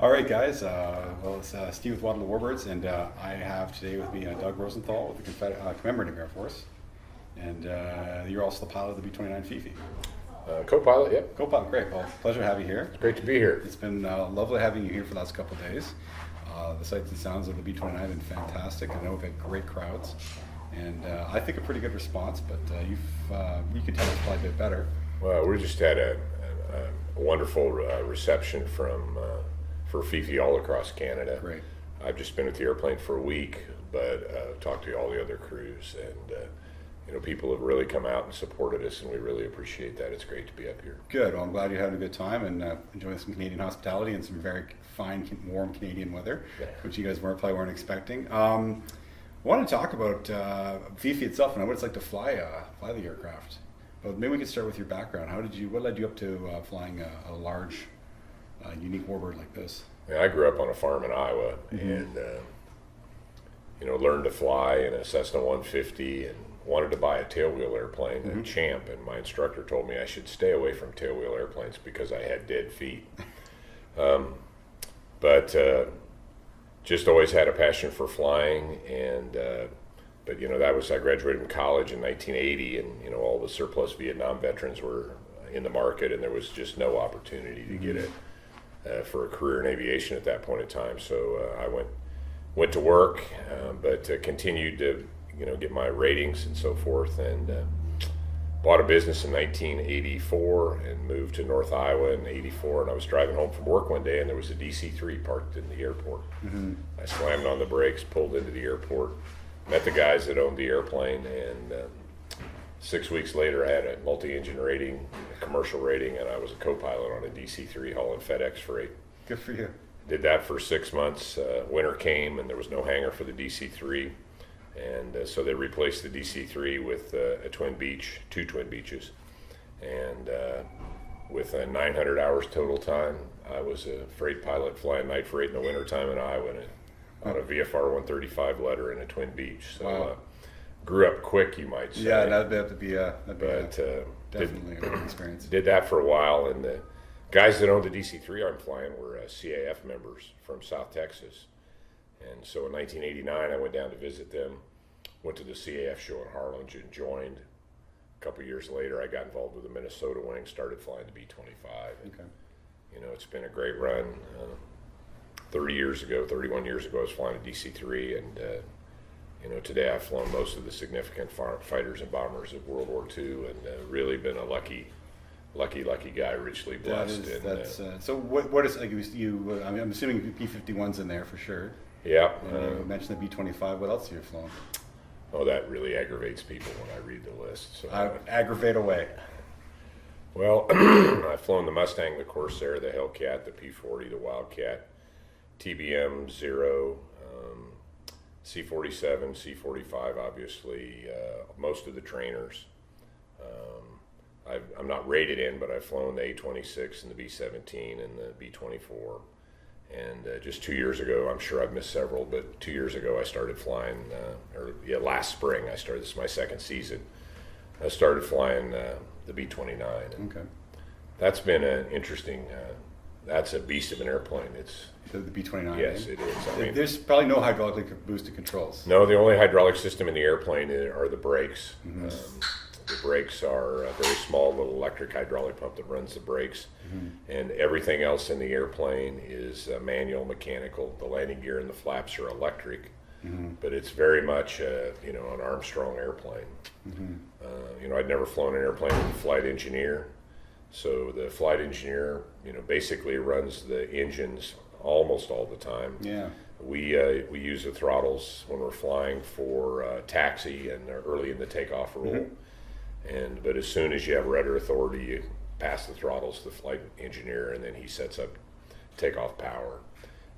All right, guys. It's Steve with Waddle Warbirds, and I have today with me Doug Rozendaal with the Commemorative Air Force, and you're also the pilot of the B-29 FiFi. Co-pilot, yep. Co-pilot, great. Well, pleasure to have you here. It's great to be here. It's been lovely having you here for the last couple of days. The sights and sounds of the B-29 have been fantastic. I know we've had great crowds, and I think a pretty good response, but you could tell us probably a bit better. Well, we just had a wonderful reception for FiFi all across Canada. Great. I've just been at the airplane for a week, but talked to all the other crews, and people have really come out and supported us, and we really appreciate that. It's great to be up here. Good. Well, I'm glad you're having a good time and enjoying some Canadian hospitality and some very fine, warm Canadian weather, which you guys probably weren't expecting. I want to talk about FiFi itself and what it's like to fly the aircraft. But maybe we could start with your background. What led you up to flying a large, unique warbird like this? I grew up on a farm in Iowa, and learned to fly in a Cessna 150, and wanted to buy a tailwheel airplane, a Champ, and my instructor told me I should stay away from tailwheel airplanes because I had dead feet. But just always had a passion for flying, and I graduated from college in 1980, and all the surplus Vietnam veterans were in the market, and there was just no opportunity to get it for a career in aviation at that point in time. So I went to work, but continued to get my ratings and so forth, and bought a business in 1984 and moved to North Iowa in 84. And I was driving home from work one day, and there was a DC-3 parked in the airport. I slammed on the brakes, pulled into the airport, met the guys that owned the airplane, and 6 weeks later I had a multi-engine rating, a commercial rating, and I was a co-pilot on a DC-3 hauling FedEx freight. Good for you. Did that for 6 months. Winter came, and there was no hangar for the DC-3, and so they replaced the DC-3 with two twin beaches, and with 900 hours total time. I was a freight pilot flying night freight in the wintertime in Iowa on a VFR 135 letter in a twin beach. So wow. Grew up quick, you might say. Yeah, that'd be definitely a good experience. Did that for a while, and the guys that owned the DC-3 I'm flying were CAF members from South Texas. And so in 1989, I went down to visit them, went to the CAF show in Harlingen, joined. A couple years later, I got involved with the Minnesota wing, started flying the B-25. Okay. It's been a great run. 31 years ago, I was flying a DC-3, and today I've flown most of the significant fighters and bombers of World War II, and really been a lucky guy, richly blessed. So what is, like, I'm assuming P-51's in there for sure. Yeah. You mentioned the B-25. What else have you flown? Oh, that really aggravates people when I read the list. So aggravate away. Well, I've flown the Mustang, the Corsair, the Hellcat, the P-40, the Wildcat, TBM, Zero, C-47, C-45, obviously, most of the trainers. I'm not rated in, but I've flown the A-26 and the B-17 and the B-24. And just 2 years ago, I'm sure I've missed several, but 2 years ago I started flying, last spring I started, this is my second season, I started flying the B-29. Okay. That's been an interesting, that's a beast of an airplane. It's the B-29. Yes, it is. There's probably no hydraulically boosted controls. No, the only hydraulic system in the airplane are the brakes. The brakes are a very small little electric hydraulic pump that runs the brakes, and everything else in the airplane is manual, mechanical. The landing gear and the flaps are electric, but it's very much an Armstrong airplane. I'd never flown an airplane with a flight engineer, so the flight engineer basically runs the engines almost all the time. Yeah. We use the throttles when we're flying for taxi and early in the takeoff rule. But as soon as you have rudder authority, you pass the throttles to the flight engineer, and then he sets up takeoff power.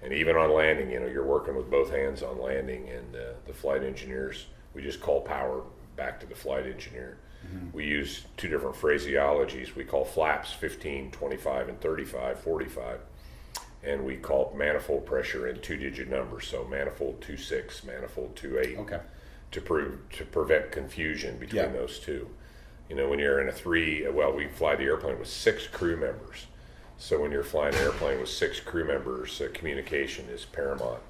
And even on landing, you're working with both hands on landing, and the flight engineers, we just call power back to the flight engineer. We use two different phraseologies. We call flaps 15, 25, and 35, 45. And we call manifold pressure in two-digit numbers, so manifold 26, manifold 28, to prevent confusion between those two. When you're in we fly the airplane with 6 crew members. So when you're flying an airplane with 6 crew members, communication is paramount.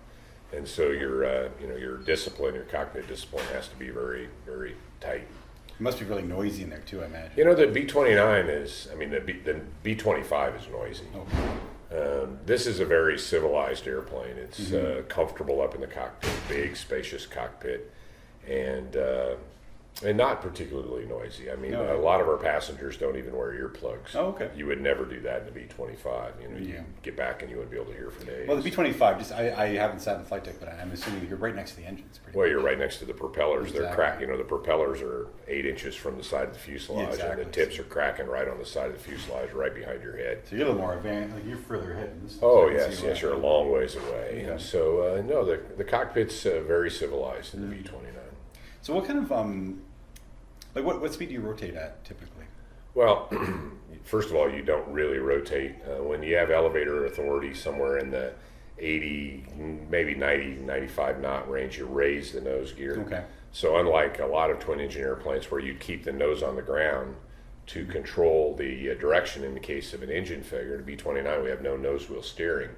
And so your discipline, your cockpit discipline has to be very, very tight. It must be really noisy in there too, I imagine. The B-29 is, the B-25 is noisy. This is a very civilized airplane. It's comfortable up in the cockpit, big, spacious cockpit, and not particularly noisy. A lot of our passengers don't even wear earplugs. Oh, okay. You would never do that in the B-25. You get back and you wouldn't be able to hear for days. Well, the B-25, I haven't sat in the flight deck, but I'm assuming you're right next to the engines. Well, you're right next to the propellers. Exactly. They're cracked. The propellers are 8 inches from the side of the fuselage, and the tips are cracking right on the side of the fuselage, right behind your head. So you're a little more advanced. Like you're further ahead in this. Oh, yes, you're a long ways away. Yeah. And so, no, the cockpit's very civilized in the B-29. So what kind of what speed do you rotate at typically? Well, first of all, you don't really rotate. When you have elevator authority somewhere in the 80, maybe 90, 95 knot range, you raise the nose gear. Okay. So unlike a lot of twin-engine airplanes where you'd keep the nose on the ground to control the direction in the case of an engine failure, the B-29, we have no nose wheel steering.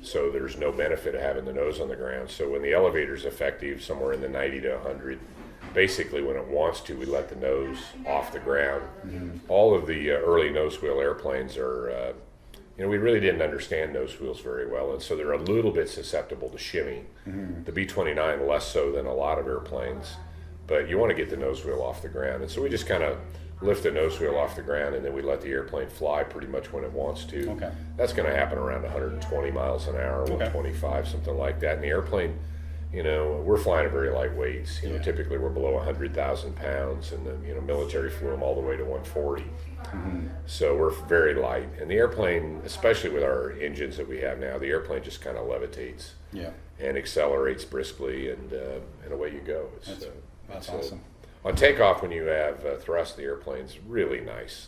So there's no benefit of having the nose on the ground. So when the elevator's effective somewhere in the 90 to 100, basically when it wants to, we let the nose off the ground. All of the early nose wheel airplanes are, we really didn't understand nose wheels very well, and so they're a little bit susceptible to shimmy. The B-29 less so than a lot of airplanes, but you want to get the nose wheel off the ground, and so we just kind of lift the nose wheel off the ground, and then we let the airplane fly pretty much when it wants to. Okay. That's going to happen around 120 miles an hour, 125, something like that. And the airplane, we're flying at very light weights. Typically we're below 100,000 pounds, and the military flew them all the way to 140. So we're very light. And the airplane, especially with our engines that we have now, the airplane just kind of levitates and accelerates briskly, and away you go. That's awesome. On takeoff, when you have thrust, the airplane's really nice.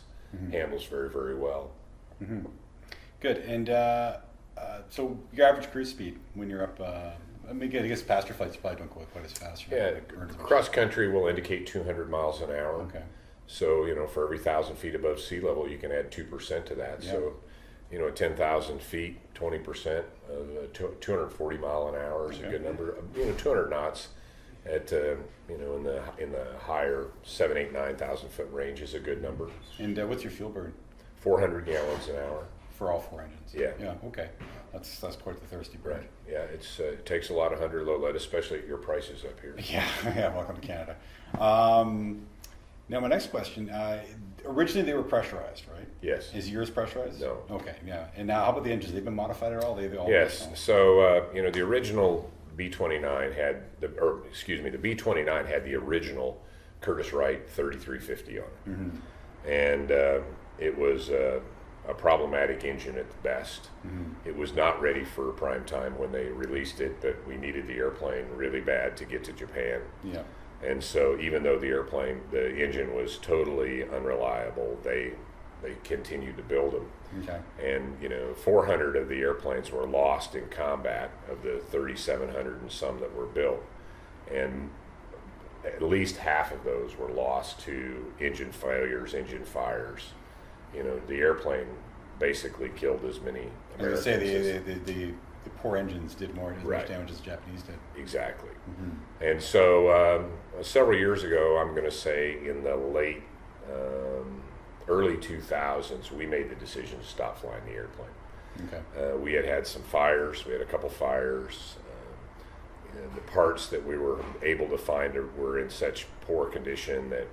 Handles very, very well. Good. And so your average cruise speed when you're up, I guess passenger flights probably don't go quite as fast. Cross country will indicate 200 miles an hour. Okay. So, for every 1,000 feet above sea level, you can add 2% to that. So, at 10,000 feet, 20% of 240 mile an hour is a good number. 200 knots at in the higher 7, 8, 9,000 foot range is a good number. And what's your fuel burn? 400 gallons an hour For all 4 engines. Yeah. Okay. That's quite the thirsty burn. Right. Yeah. It takes a lot of 100 low lead, especially at your prices up here. Yeah. Welcome to Canada. Now my next question. Originally they were pressurized, right? Yes. Is yours pressurized? No. Okay. Yeah. And now how about the engines? They've been modified at all? They all Yes. So the original B-29 had the B-29 had the original Curtiss-Wright 3350 on it, and it was a problematic engine at the best. It was not ready for prime time when they released it, but we needed the airplane really bad to get to Japan. Yeah. And so even though the engine was totally unreliable, they continued to build them. Okay. And 400 of the airplanes were lost in combat of the 3,700 and some that were built, and at least half of those were lost to engine failures, engine fires. The airplane basically killed as many Americans. I was going to say the poor engines did more Right. damage as the Japanese did. Exactly. And so several years ago, I'm going to say in the late early 2000s, we made the decision to stop flying the airplane. Okay. We had some fires. We had a couple fires. The parts that we were able to find were in such poor condition that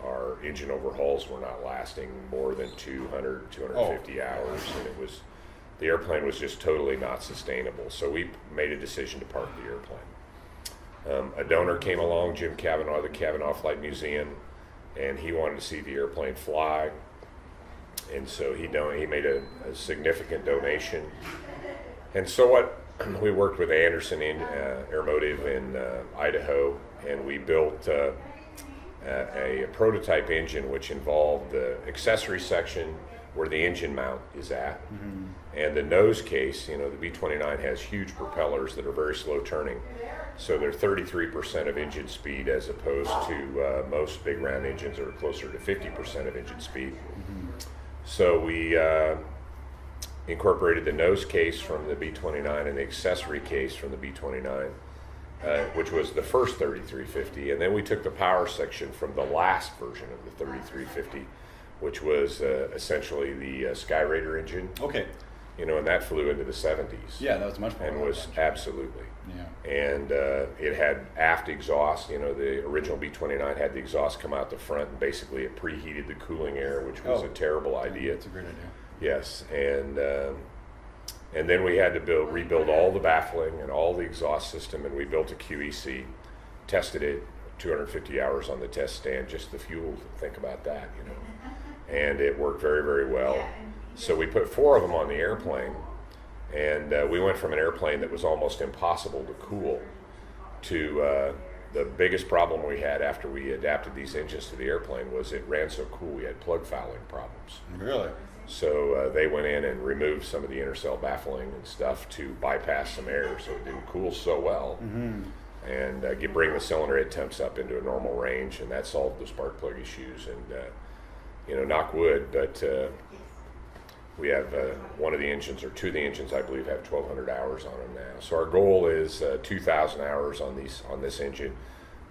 our engine overhauls were not lasting more than 200, 250 hours, and the airplane was just totally not sustainable. So we made a decision to park the airplane. A donor came along, Jim Cavanaugh of the Cavanaugh Flight Museum, and he wanted to see the airplane fly, and so he made a significant donation. And so we worked with Anderson Aeromotive in Idaho, and we built a prototype engine which involved the accessory section where the engine mount is at, and the nose case. The B-29 has huge propellers that are very slow turning, so they're 33% of engine speed as opposed to most big round engines are closer to 50% of engine speed. So we incorporated the nose case from the B-29 and the accessory case from the B-29, which was the first 3350, and then we took the power section from the last version of the 3350, which was essentially the Skyraider engine. Okay. And that flew into the 70s. Yeah, that was much more. And was absolutely. Yeah. And it had aft exhaust. The original B-29 had the exhaust come out the front, and basically it preheated the cooling air, which was a terrible idea. That's a great idea. Yes, and then we had to rebuild all the baffling and all the exhaust system, and we built a QEC, tested it, 250 hours on the test stand, just the fuel. Think about that, and it worked very, very well. So we put 4 of them on the airplane, and we went from an airplane that was almost impossible to cool to the biggest problem we had after we adapted these engines to the airplane was it ran so cool we had plug fouling problems. Really? So they went in and removed some of the intercell baffling and stuff to bypass some air so it didn't cool so well, and bring the cylinder head temps up into a normal range, and that solved the spark plug issues. And knock wood, but we have one of the engines, or 2 of the engines, I believe, have 1,200 hours on them now. So our goal is 2,000 hours on this engine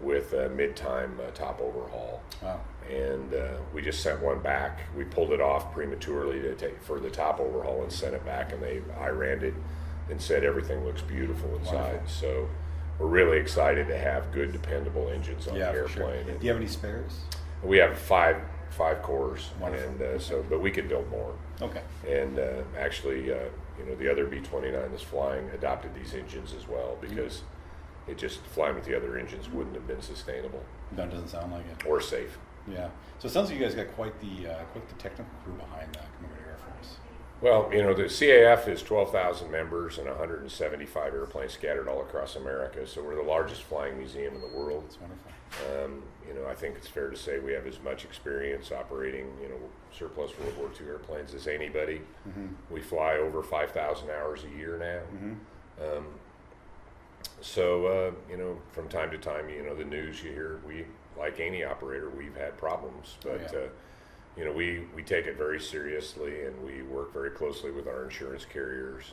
with a mid-time top overhaul. Wow. And we just sent one back. We pulled it off prematurely for the top overhaul and sent it back, and I ran it and said everything looks beautiful inside. Wonderful. So we're really excited to have good, dependable engines on the airplane. Sure. Do you have any spares? We have five cores, Wonderful. and but we could build more. Okay. And actually, the other B-29 that's flying adopted these engines as well, because it just flying with the other engines wouldn't have been sustainable. That doesn't sound like it. Or safe. Yeah. So it sounds like you guys got quite the technical crew behind that Commemorative Air Force. Well, the CAF is 12,000 members and 175 airplanes scattered all across America. So we're the largest flying museum in the world. That's wonderful. I think it's fair to say we have as much experience operating, surplus World War II airplanes as anybody. Mm-hmm. We fly over 5,000 hours a year now. Mm-hmm. So, from time to time, the news you hear, like any operator, we've had problems, but, we take it very seriously, and we work very closely with our insurance carriers,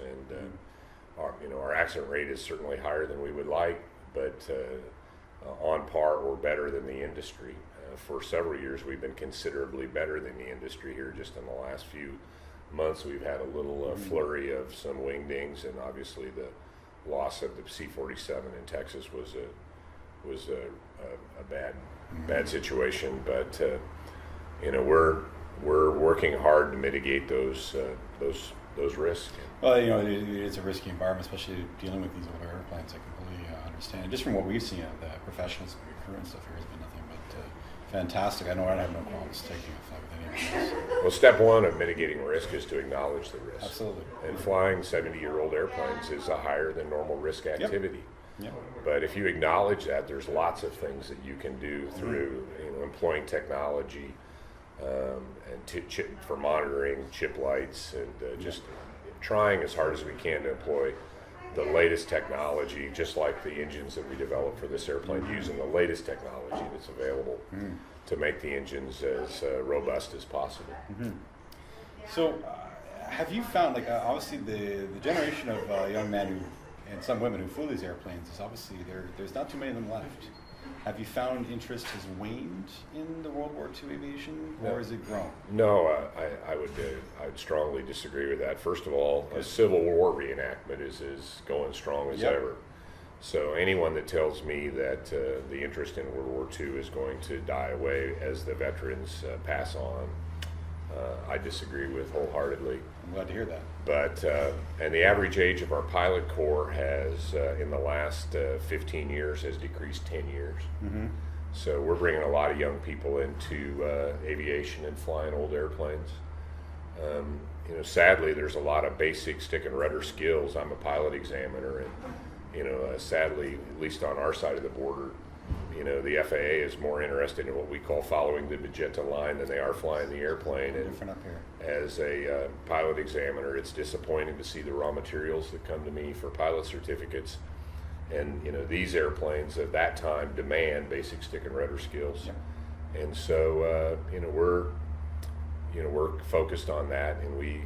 and our accident rate is certainly higher than we would like, but on par or better than the industry. For several years, we've been considerably better than the industry here. Just in the last few months, we've had a little flurry of some wingdings, and obviously the loss of the C-47 in Texas was a bad situation. But we're working hard to mitigate those risks. Well, it's a risky environment, especially dealing with these older airplanes. I completely understand. And just from what we've seen of the professionals and crew and stuff here, has been nothing but fantastic. I know I'd have no problems taking a flight with any of these. Well, step one of mitigating risk is to acknowledge the risk. Absolutely. And flying 70-year-old airplanes is a higher than normal risk activity. Yep. But if you acknowledge that, there's lots of things that you can do through employing technology and chip for monitoring, chip lights, and just trying as hard as we can to employ the latest technology, just like the engines that we developed for this airplane, using the latest technology that's available to make the engines as robust as possible. Mm-hmm. So, have you found, obviously the generation of young men and some women who flew these airplanes is obviously there's not too many of them left. Have you found interest has waned in the World War II aviation, or has it grown? No, I would strongly disagree with that. First of all, a Civil War reenactment is going strong as ever. So anyone that tells me that the interest in World War II is going to die away as the veterans pass on, I disagree with wholeheartedly. I'm glad to hear that. But and the average age of our pilot corps has, in the last 15 years, has decreased 10 years. Mm-hmm. So we're bringing a lot of young people into aviation and flying old airplanes. Sadly, there's a lot of basic stick and rudder skills. I'm a pilot examiner, and sadly, at least on our side of the border, the FAA is more interested in what we call following the magenta line than they are flying the airplane. And different up here. as a pilot examiner, it's disappointing to see the raw materials that come to me for pilot certificates. And these airplanes at that time demand basic stick and rudder skills. Yeah. And so we're focused on that, and we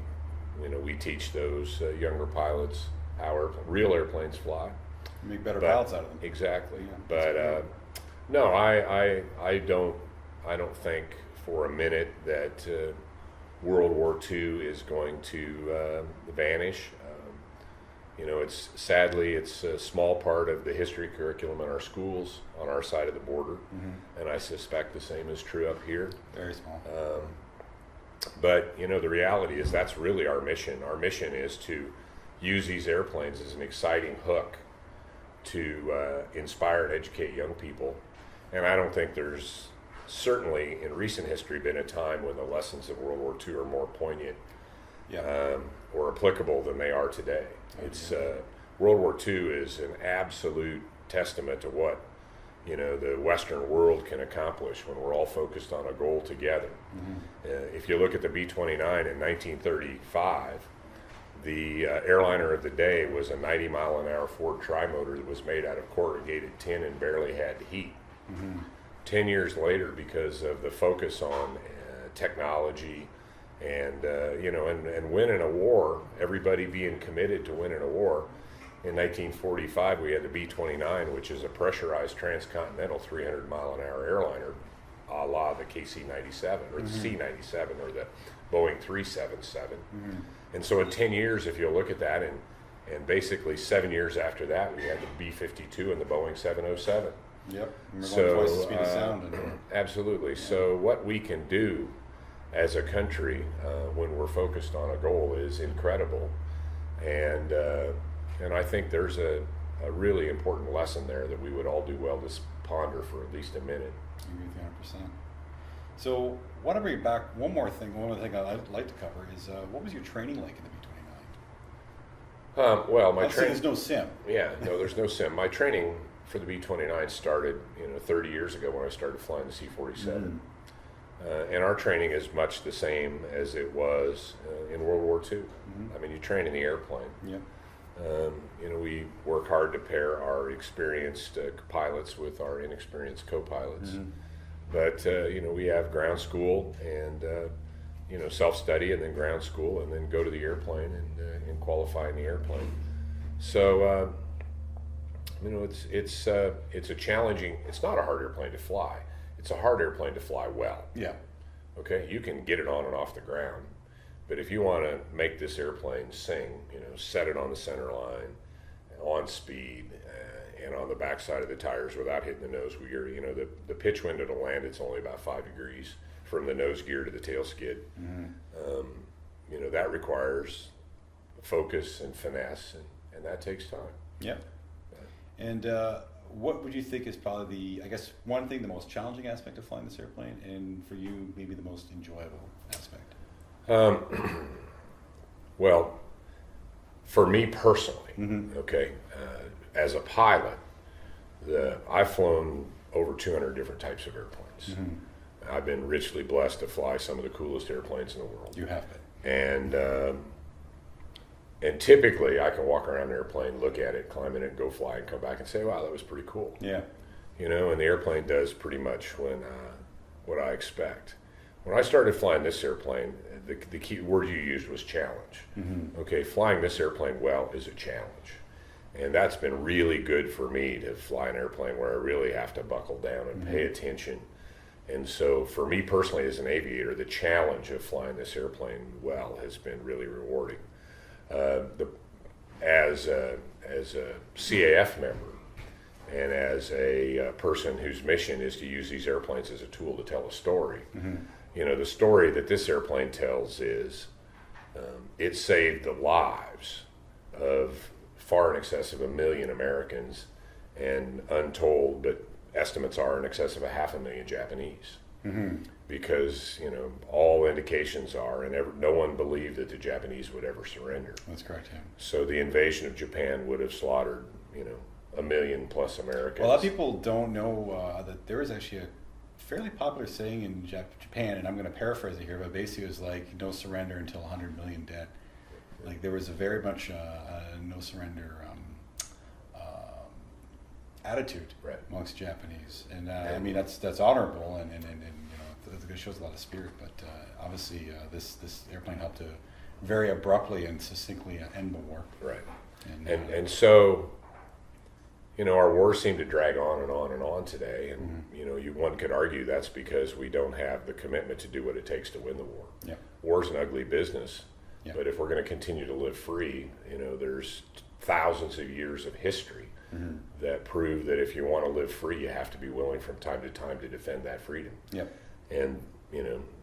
we teach those younger pilots how real airplanes fly. Make better pilots out of them. Exactly. Yeah, But no, I don't think for a minute that World War II is going to vanish. It's a small part of the history curriculum in our schools on our side of the border, and I suspect the same is true up here. Very small. But the reality is that's really our mission. Our mission is to use these airplanes as an exciting hook to inspire and educate young people. And I don't think there's certainly in recent history been a time when the lessons of World War II are more poignant or applicable than they are today. World War II is an absolute testament to what the Western world can accomplish when we're all focused on a goal together. If you look at the B-29 in 1935, the airliner of the day was a 90-mile-an-hour Ford trimotor that was made out of corrugated tin and barely had heat. 10 years later, because of the focus on technology and winning a war, everybody being committed to winning a war, in 1945 we had the B-29, which is a pressurized transcontinental 300-mile-an-hour airliner, a la the KC-97 or the C-97 or the Boeing 377. And so in 10 years, if you look at that, and basically 7 years after that, we had the B-52 and the Boeing 707. Yep. And we're going twice the speed of sound. Absolutely. Yeah. So what we can do as a country when we're focused on a goal is incredible. And I think there's a really important lesson there that we would all do well to ponder for at least a minute. I agree with you 100%. So want to bring back one more thing. One other thing I'd like to cover is what was your training like in the B-29? Well, my training. There's no sim. Yeah, no, there's no sim. My training for the B-29 started 30 years ago when I started flying the C-47. And our training is much the same as it was in World War II. I mean, you train in the airplane. Yep. We work hard to pair our experienced pilots with our inexperienced co-pilots. But, we have ground school and, self-study and then ground school and then go to the airplane and qualify in the airplane. So, it's a challenging, it's not a hard airplane to fly. It's a hard airplane to fly well. Yeah. Okay, you can get it on and off the ground. But if you want to make this airplane sing, set it on the center line, on speed, and on the backside of the tires without hitting the nose gear, the pitch window to land, it's only about 5 degrees from the nose gear to the tail skid. That requires focus and finesse, and that takes time. Yeah. And what would you think is probably one thing, the most challenging aspect of flying this airplane, and for you, maybe the most enjoyable aspect? Well, for me personally, okay, as a pilot, I've flown over 200 different types of airplanes. I've been richly blessed to fly some of the coolest airplanes in the world. You have been. And typically I can walk around an airplane, look at it, climb in it, go fly, and come back and say, wow, that was pretty cool. Yeah. And the airplane does pretty much what I expect. When I started flying this airplane, the key word you used was challenge. Okay, flying this airplane well is a challenge. And that's been really good for me to fly an airplane where I really have to buckle down and pay attention. And so for me personally as an aviator, the challenge of flying this airplane well has been really rewarding. As a CAF member and as a person whose mission is to use these airplanes as a tool to tell a story, the story that this airplane tells is it saved the lives of far in excess of 1 million Americans and untold, but estimates are in excess of 500,000 Japanese. Because all indications are, and no one believed that the Japanese would ever surrender. That's correct. Yeah. So the invasion of Japan would have slaughtered 1 million plus Americans. Well, a lot of people don't know that there is actually a fairly popular saying in Japan, and I'm going to paraphrase it here, but basically it was like no surrender until 100 million dead. Like there was a very much no surrender attitude amongst Japanese, and I mean that's honorable, and it shows a lot of spirit. But obviously this airplane helped to very abruptly and succinctly end the war. Right. And So, our wars seem to drag on and on and on today, and one could argue that's because we don't have the commitment to do what it takes to win the war. Yeah. War's an ugly business, Yeah. but if we're going to continue to live free, there's thousands of years of history that prove that if you want to live free, you have to be willing from time to time to defend that freedom. Yep. And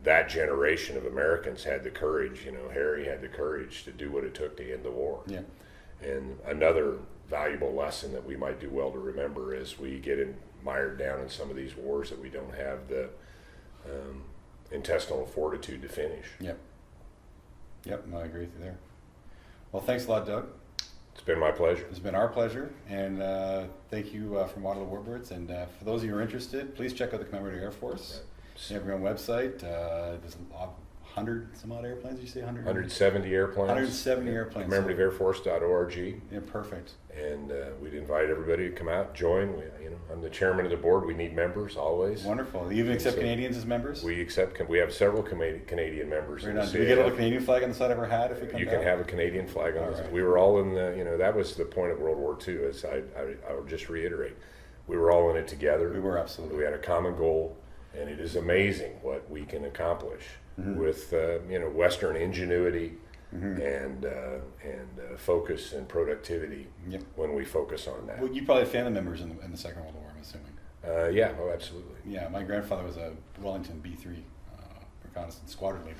that generation of Americans had the courage. Harry had the courage to do what it took to end the war. Yeah. And another valuable lesson that we might do well to remember as we get mired down in some of these wars that we don't have the intestinal fortitude to finish. Yep. Yep. No, I agree with you there. Well, thanks a lot, Doug. It's been my pleasure. It's been our pleasure, and thank you from Waterloo Warbirds. And for those of you who are interested, please check out the Commemorative Air Force. They have your own website. There's 100 some odd airplanes. Did you say 100? 170 airplanes. 170 airplanes. CommemorativeAirForce.org. Yeah, perfect. And we'd invite everybody to come out, join. I'm the chairman of the board. We need members always. Wonderful. You even accept Canadians as members? We have several Canadian members. Right on. Do we get a little Canadian flag on the side of our hat if we come You down? can have a Canadian flag on. Right. We were all in the. That was the point of World War II. As I will just reiterate, we were all in it together. We were, absolutely. We had a common goal, and it is amazing what we can accomplish with Western ingenuity. And focus and productivity when we focus on that. Well, you probably have family members in the Second World War, I'm assuming. Yeah, oh, absolutely. Yeah, my grandfather was a Wellington B-3 reconnaissance squadron leader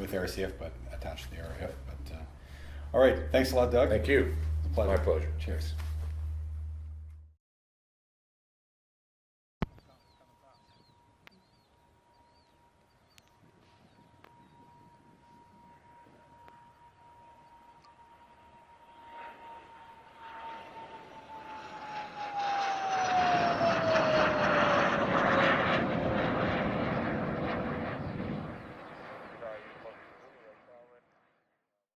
with RCF, but attached to the RAF. But all right, thanks a lot, Doug. Thank you. It's a pleasure. My pleasure. Cheers.